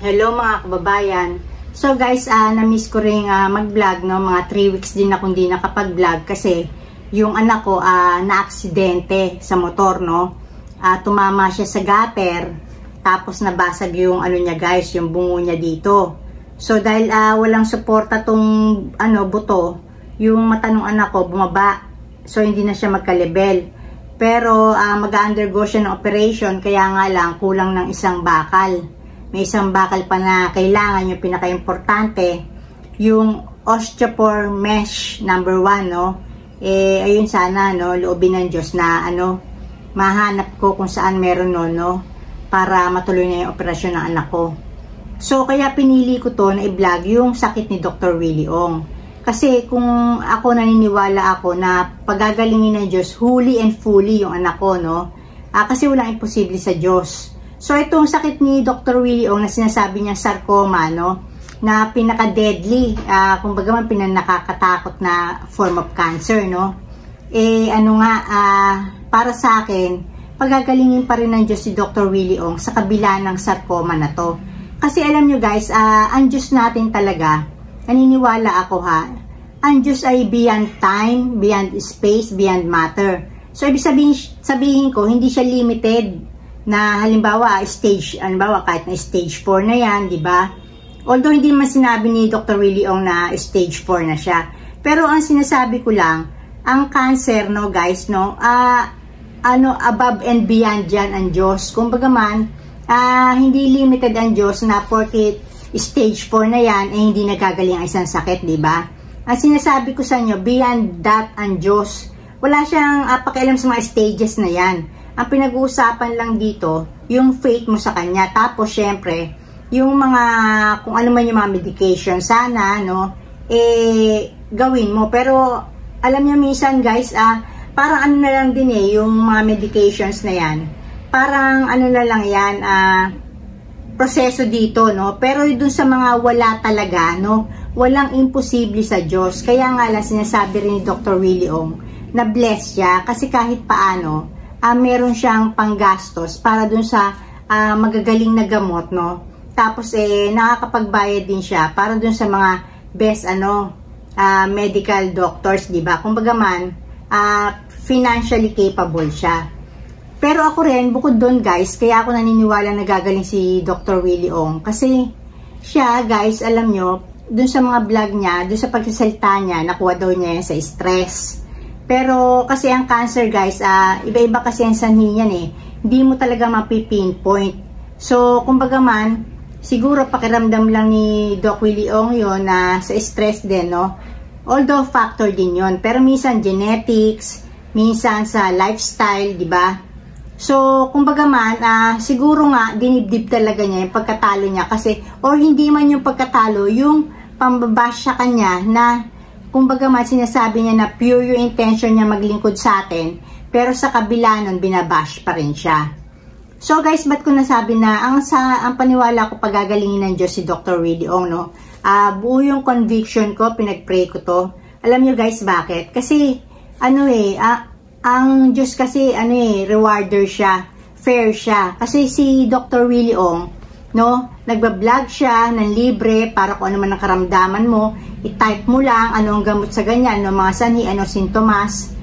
Hello mga kababayan. So guys, na-miss ko rin mag-vlog, no? Mga 3 weeks din akong di nakapag-vlog kasi yung anak ko na-aksidente sa motor, no? Tumama siya sa gutter, tapos nabasag yung ano niya guys, yung bungo niya dito. So dahil walang suporta tong buto, yung mata ng anak ko bumaba. So hindi na siya magka-level. Pero mag-undergo siya ng operation, kaya nga lang kulang ng isang bakal. May isang bakal pa na kailangan, yung pinaka-importante, yung osteopor mesh number 1, no? Ayun sana, no, loobin ng Diyos na mahanap ko kung saan meron no, para matuloy na yung operasyon ng anak ko. So kaya pinili ko to na i-vlog yung sakit ni Dr. Willie Ong. Kasi kung ako naniniwala ako na pagagalingin ng Diyos, fully and fully yung anak ko, no? Kasi walang imposible sa Diyos. So itong sakit ni Dr. Willie Ong na sinasabi niya sarcoma, no, na pinaka-deadly, kumbaga man pinanakakatakot na form of cancer, no. Para sa akin, pagagalingin pa rin ng Diyos si Dr. Willie Ong sa kabila ng sarcoma na to. Kasi alam nyo guys, ang Diyos natin talaga, naniniwala ako ang Diyos ay beyond time, beyond space, beyond matter. So ibig sabihin ko, hindi siya limited na halimbawa kahit na stage 4 na yan, di ba? Although hindi man sinabi ni Dr. Willie Ong na stage 4 na siya. Pero ang sinasabi ko lang, ang cancer, no guys, no, above and beyond dyan ang Diyos. Kumbaga man, hindi limited ang Diyos na porket stage 4 na yan, hindi nagagaling ang isang sakit, di ba? Ang sinasabi ko sa inyo, beyond that ang Diyos. Wala siyang pakialam sa mga stages na yan. Ang pinag-uusapan lang dito, yung faith mo sa Kanya. Tapos, syempre, yung mga, kung ano man yung mga medication, sana, no, gawin mo. Pero, alam niyo minsan, guys, parang na lang din yung mga medications na yan. Parang, na lang yan, proseso dito, no. Pero, dun sa mga wala talaga, no, walang imposible sa Diyos. Kaya nga lang, sinasabi rin ni Dr. Willie Ong, na bless siya, kasi kahit paano, meron siyang panggastos para dun sa magagaling na gamot, no? Tapos nakakapagbayad din siya para dun sa mga best medical doctors, di ba? Kumbaga man, financially capable siya. Pero ako rin, bukod dun guys, kaya ako naniniwala na gagaling si Dr. Willie Ong. Kasi siya, guys, alam nyo, dun sa mga vlog niya, dun sa pagsasalita niya, nakuha daw niya yan sa stress. Pero kasi ang cancer guys, iba-iba kasi ang sanhi niyan Hindi mo talaga mapipinpoint. So, kumbaga man, siguro pakiramdam lang ni Doc Willie Ong yun na sa stress din, no? Although factor din yun. Pero minsan genetics, minsan sa lifestyle, di ba? So, kumbaga man, siguro nga, dinibdib talaga niya yung pagkatalo niya. Kasi, or hindi man yung pagkatalo, yung pambabash sa kanya na kumbaga man sinasabi niya na pure yung intention niya maglingkod sa atin, pero sa kabila nun binabash pa rin siya. So guys, ba't ko nasabi na ang paniwala ko pagagalingin ng Diyos si Dr. Willie Ong, no? Buo yung conviction ko, pinagpray ko to. Alam niyo guys bakit? Kasi ang Diyos kasi rewarder siya, fair siya. Kasi si Dr. Willie Ong, no, nagba-vlog siya ng libre para kung ano man ang karamdaman mo, i-type mo lang anong gamot sa ganyan, ano mga sanhi, ano sintomas,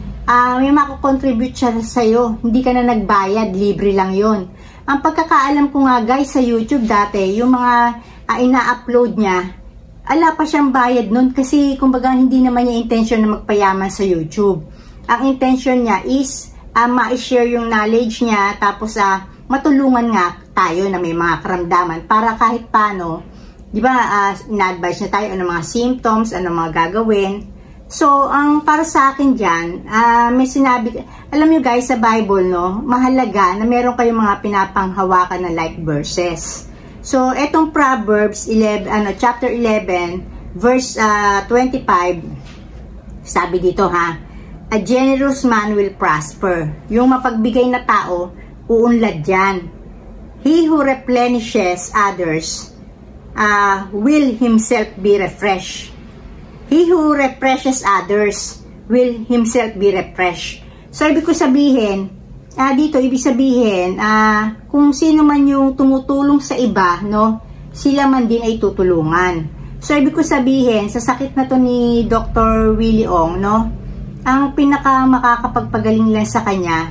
may mako-contribute siya sa'yo. Hindi ka na nagbayad, libre lang yon. Ang pagkakaalam ko nga guys sa YouTube dati, yung mga ina-upload niya, ala pa siyang bayad nun kasi kumbaga hindi naman niya intention na magpayaman sa YouTube. Ang intention niya is ma-share yung knowledge niya, tapos matulungan nga tayo na may mga karamdaman para kahit paano, di ba, ina-advise na tayo ano mga symptoms, ano mga gagawin. So, ang para sa akin dyan, may sinabi, alam nyo guys, sa Bible, no, mahalaga na meron kayong mga pinapanghawakan na like verses. So, etong Proverbs 11, chapter 11, verse 25, sabi dito a generous man will prosper. Yung mapagbigay na tao, uunlad yan. He who replenishes others will himself be refreshed. He who refreshes others will himself be refreshed. So, ibig ko sabihin, dito, ibig sabihin, kung sino man yung tumutulong sa iba, no? sila man din ay tutulungan. So, ibig ko sabihin, sa sakit na to ni Dr. Willie Ong, no, ang pinaka makakapagpagaling lang sa kanya,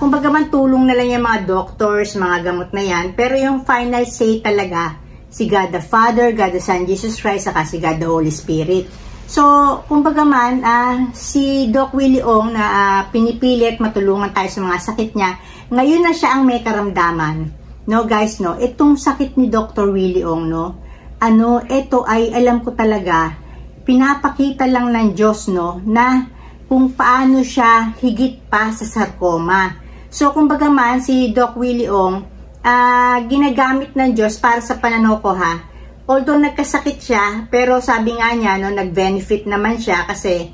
kumbaga man tulong na lang yung mga doctors, mga gamot na yan, pero yung final say talaga, si God the Father, God the Son, Jesus Christ, saka si God the Holy Spirit. So, kumbaga man, si Doc Willie Ong na pinipilit matulungan tayo sa mga sakit niya, ngayon na siya ang may karamdaman. No guys, no, itong sakit ni Dr. Willie Ong, no, ito ay alam ko talaga, pinapakita lang ng Diyos, no, na kung paano siya higit pa sa sarcoma. So, kumbaga man, si Doc Willie Ong, ginagamit ng Diyos para sa pananaw ko, ha. Although nagkasakit siya, pero sabi nga niya, no, nag-benefit naman siya kasi,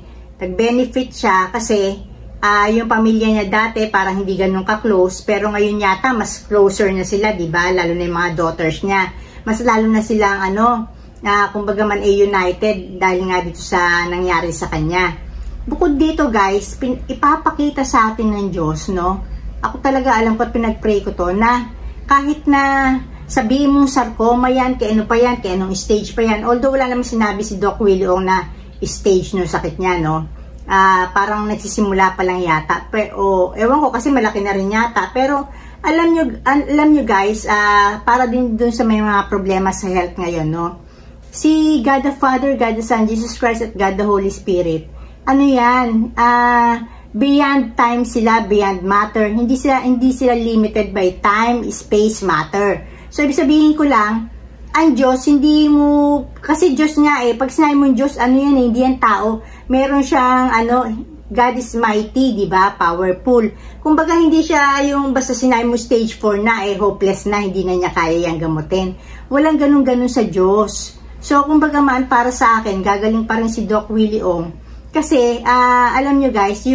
yung pamilya niya dati parang hindi ganun ka-close, pero ngayon yata mas closer na sila, diba? Lalo na yung mga daughters niya. Mas lalo na silang, kumbaga man united dahil nga dito sa nangyari sa kanya. Bukod dito guys, ipapakita sa atin ng Diyos, no? Ako talaga alam ko at pinag-pray ko to na kahit na sabihin mong sarcoma yan, kaya ano pa yan, kaya anong stage pa yan. Although wala naman sinabi si Doc Willie Ong na stage no sakit niya, no? Parang nagsisimula pa lang yata. Pero, ewan ko kasi malaki na rin yata. Pero alam nyo guys, para din dun sa may mga problema sa health ngayon, no? Si God the Father, God the Son, Jesus Christ at God the Holy Spirit, beyond time sila, beyond matter. Hindi sila limited by time, space, matter. So, ibig sabihin ko lang, ang Diyos, hindi mo, kasi Diyos nga pag sinabi mo Diyos, hindi yan tao. Meron siyang, God is mighty, di ba? Powerful. Kumbaga, hindi siya yung basta sinabi mo stage 4 na, hopeless na, hindi na niya kaya yung gamutin. Walang ganun-ganun sa Diyos. So, kumbaga man, para sa akin, gagaling pa rin si Doc Willie Ong. Kasi, alam nyo guys,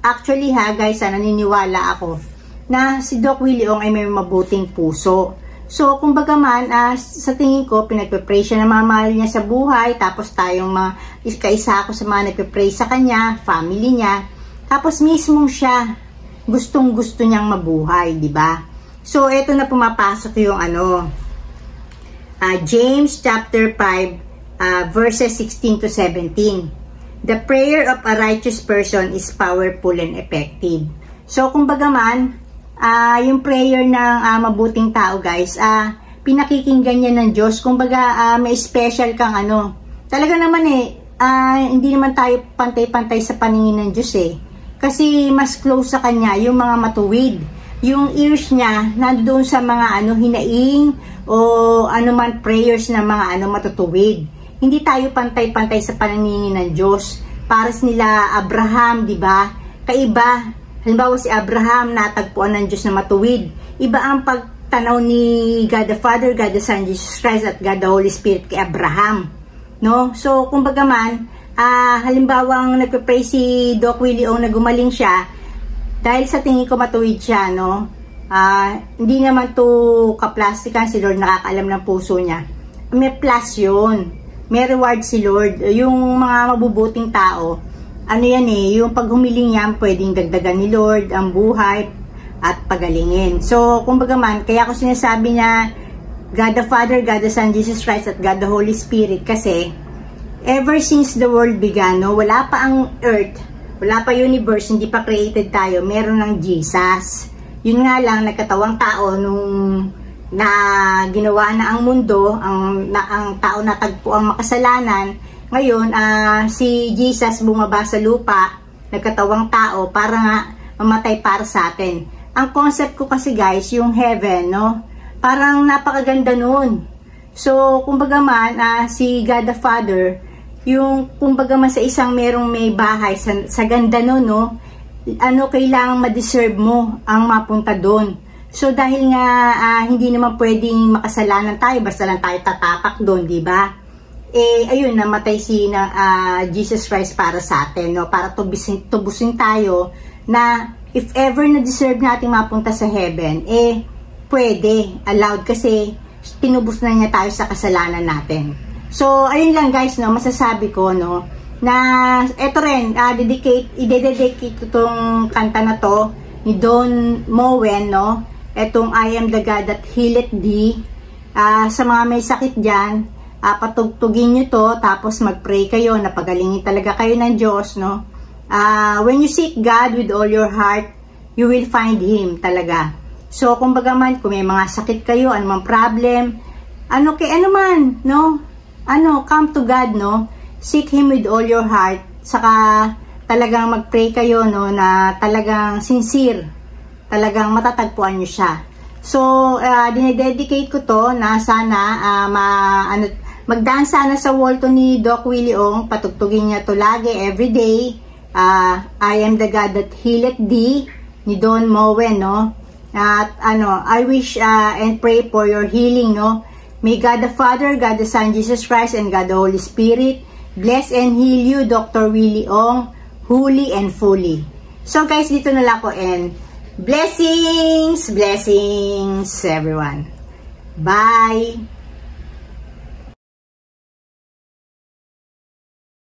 actually guys, naniniwala ako na si Doc Willie Ong ay may mabuting puso. So, kumbaga man, sa tingin ko, pinagpe-pray siya na mamahal niya sa buhay, tapos tayong kaisa ako sa mga nagpe-pray sa kanya, family niya, tapos mismo siya, gustong-gusto niyang mabuhay, di ba? So, eto na pumapasok yung James chapter 5, verses 16 to 17. The prayer of a righteous person is powerful and effective. So, kumbaga man, yung prayer ng mabuting tao, guys, pinakikinggan niya ng Diyos. Kumbaga, may special kang Talaga naman hindi naman tayo pantay-pantay sa paningin ng Diyos Kasi mas close sa Kanya yung mga matuwid. Yung ears niya, nandoon sa mga hinaing o man prayers na mga matutuwid. Hindi tayo pantay-pantay sa paningin ng Diyos. Para nila Abraham, di ba? Kaiba. Halimbawa si Abraham, natagpuan ng Diyos na matuwid. Iba ang pagtanaw ni God the Father, God the Son, Jesus Christ, at God the Holy Spirit kay Abraham. No? So, kumbaga man, halimbawa nagpe-pray si Doc Willie Ong na gumaling siya, dahil sa tingin ko matuwid siya, no? Hindi naman to kaplastikan, si Lord nakakaalam ng puso niya. May plus yun. May reward si Lord. Yung mga mabubuting tao, yung pag humiling yan, pwedeng dagdagan ni Lord ang buhay at pagalingin. So, kumbaga man, kaya ko sinasabi niya, God the Father, God the Son, Jesus Christ, at God the Holy Spirit, kasi, ever since the world began, wala pa ang earth, wala pa universe, hindi pa created tayo, meron ng Jesus. Yun nga lang, nagkatawang tao nung na ginawa na ang mundo, ang tao natagpo ang makasalanan. Ngayon, si Jesus bumaba sa lupa, nagkatawang tao para nga mamatay para sa atin. Ang concept ko kasi guys, yung heaven, parang napakaganda nun. So, kumbaga man, si God the Father, yung kumbaga man sa isang merong may bahay, sa ganda nun, kailangan ma-deserve mo ang mapunta doon. So, dahil nga hindi naman pwedeng makasalanan tayo, basta lang tayo tatapak doon, di ba? Ayun, namatay si Jesus Christ para sa atin, para tubusin tayo na if ever na-deserve natin mapunta sa heaven, pwede, allowed, kasi tinubos na niya tayo sa kasalanan natin. So, ayun lang guys, masasabi ko, na eto rin, i-dedicate ko itong kanta na to ni Don Moen, etong I am the God that healeth thee. Sa mga may sakit dyan, patugtugin nyo to, tapos mag-pray kayo, napagalingin talaga kayo ng Diyos, no? When you seek God with all your heart, you will find Him talaga. So, kumbaga man, kung may mga sakit kayo, anumang problem, ano man, no? Come to God, no? Seek Him with all your heart, saka talagang mag-pray kayo, no, na talagang sincere, talagang matatagpuan nyo siya. So, dinededicate ko to na sana, magdaan sana sa wall to ni Doc Willie Ong, patugtugin niya to lagi, everyday. I am the God that healeth thee, ni Don Moen, no? At I wish and pray for your healing, no? May God the Father, God the Son, Jesus Christ, and God the Holy Spirit bless and heal you, Dr. Willie Ong, wholly and fully. So guys, dito na lang ko, and blessings, everyone. Bye!